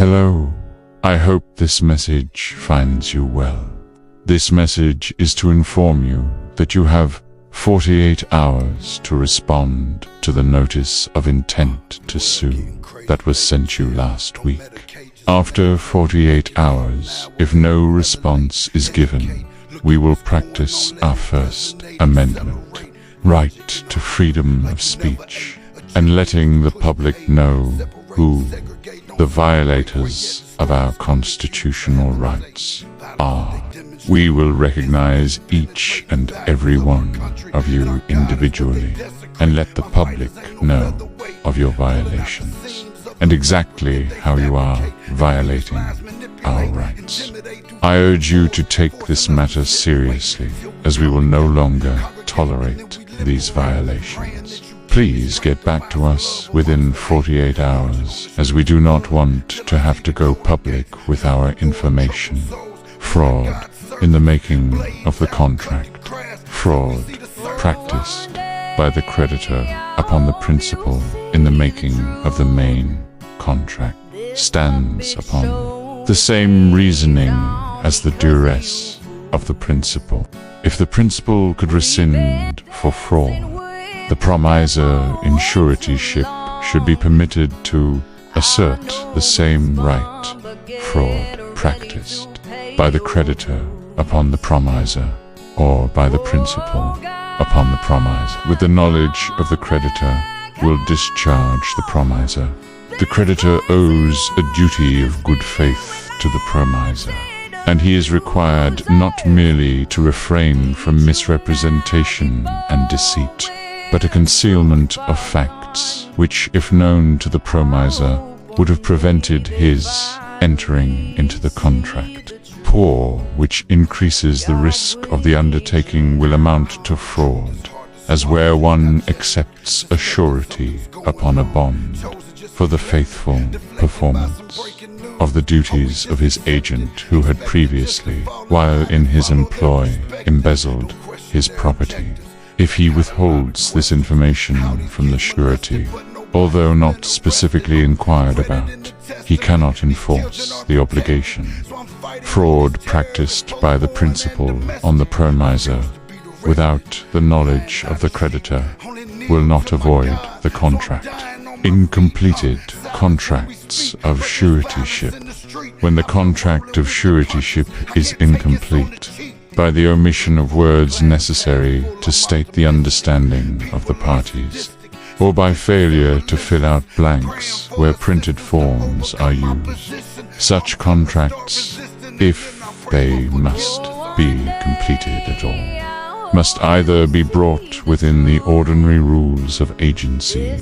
Hello, I hope this message finds you well. This message is to inform you that you have 48 hours to respond to the notice of intent to sue that was sent you last week. After 48 hours, if no response is given, we will practice our First Amendment, right to freedom of speech, and letting the public know who the violators of our constitutional rights are. We will recognize each and every one of you individually and let the public know of your violations and exactly how you are violating our rights. I urge you to take this matter seriously, as we will no longer tolerate these violations. Please get back to us within 48 hours, as we do not want to have to go public with our information. Fraud in the making of the contract. Fraud practiced by the creditor upon the principal in the making of the main contract stands upon the same reasoning as the duress of the principal. If the principal could rescind for fraud, the promisor in suretyship should be permitted to assert the same right. Fraud practiced by the creditor upon the promisor, or by the principal upon the promisor, with the knowledge of the creditor, will discharge the promisor. The creditor owes a duty of good faith to the promisor, and he is required not merely to refrain from misrepresentation and deceit, but a concealment of facts which, if known to the promisor, would have prevented his entering into the contract. Poor, which increases the risk of the undertaking, will amount to fraud, as where one accepts a surety upon a bond for the faithful performance of the duties of his agent who had previously, while in his employ, embezzled his property. If he withholds this information from the surety, although not specifically inquired about, he cannot enforce the obligation. Fraud practiced by the principal on the promisor without the knowledge of the creditor will not avoid the contract. Incompleted contracts of suretyship. When the contract of suretyship is incomplete, by the omission of words necessary to state the understanding of the parties, or by failure to fill out blanks where printed forms are used. Such contracts, if they must be completed at all, must either be brought within the ordinary rules of agency,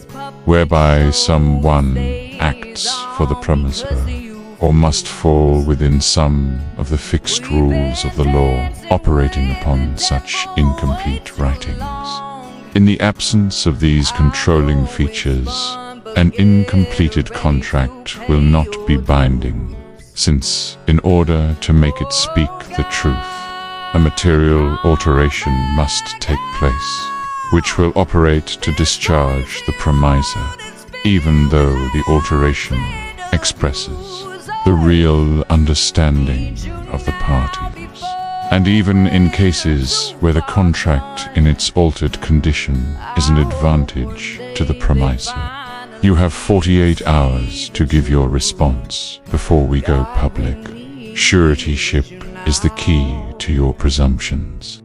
whereby someone acts for the promisor, or must fall within some of the fixed rules of the law operating upon such incomplete writings. In the absence of these controlling features, an incompleted contract will not be binding, since, in order to make it speak the truth, a material alteration must take place, which will operate to discharge the promisor, even though the alteration expresses the real understanding of the parties. And even in cases where the contract in its altered condition is an advantage to the promisor, you have 48 hours to give your response before we go public. Suretyship is the key to your presumptions.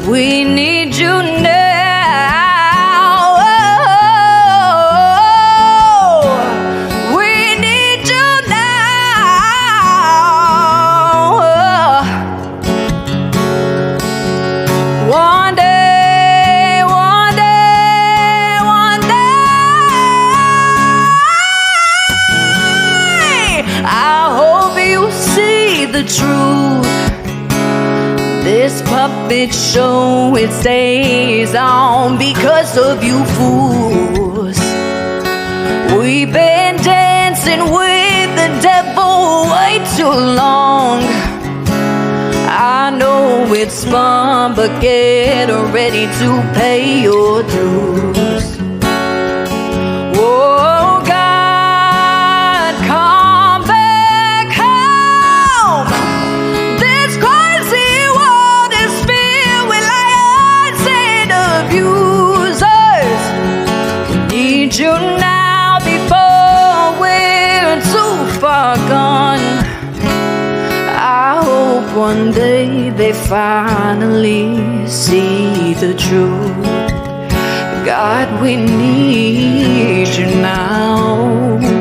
We need you now. The truth, this puppet show, it stays on because of you fools. We've been dancing with the devil way too long. I know it's fun, but get ready to pay your dues. Oh God, far gone. I hope one day they finally see the truth. God, we need you now.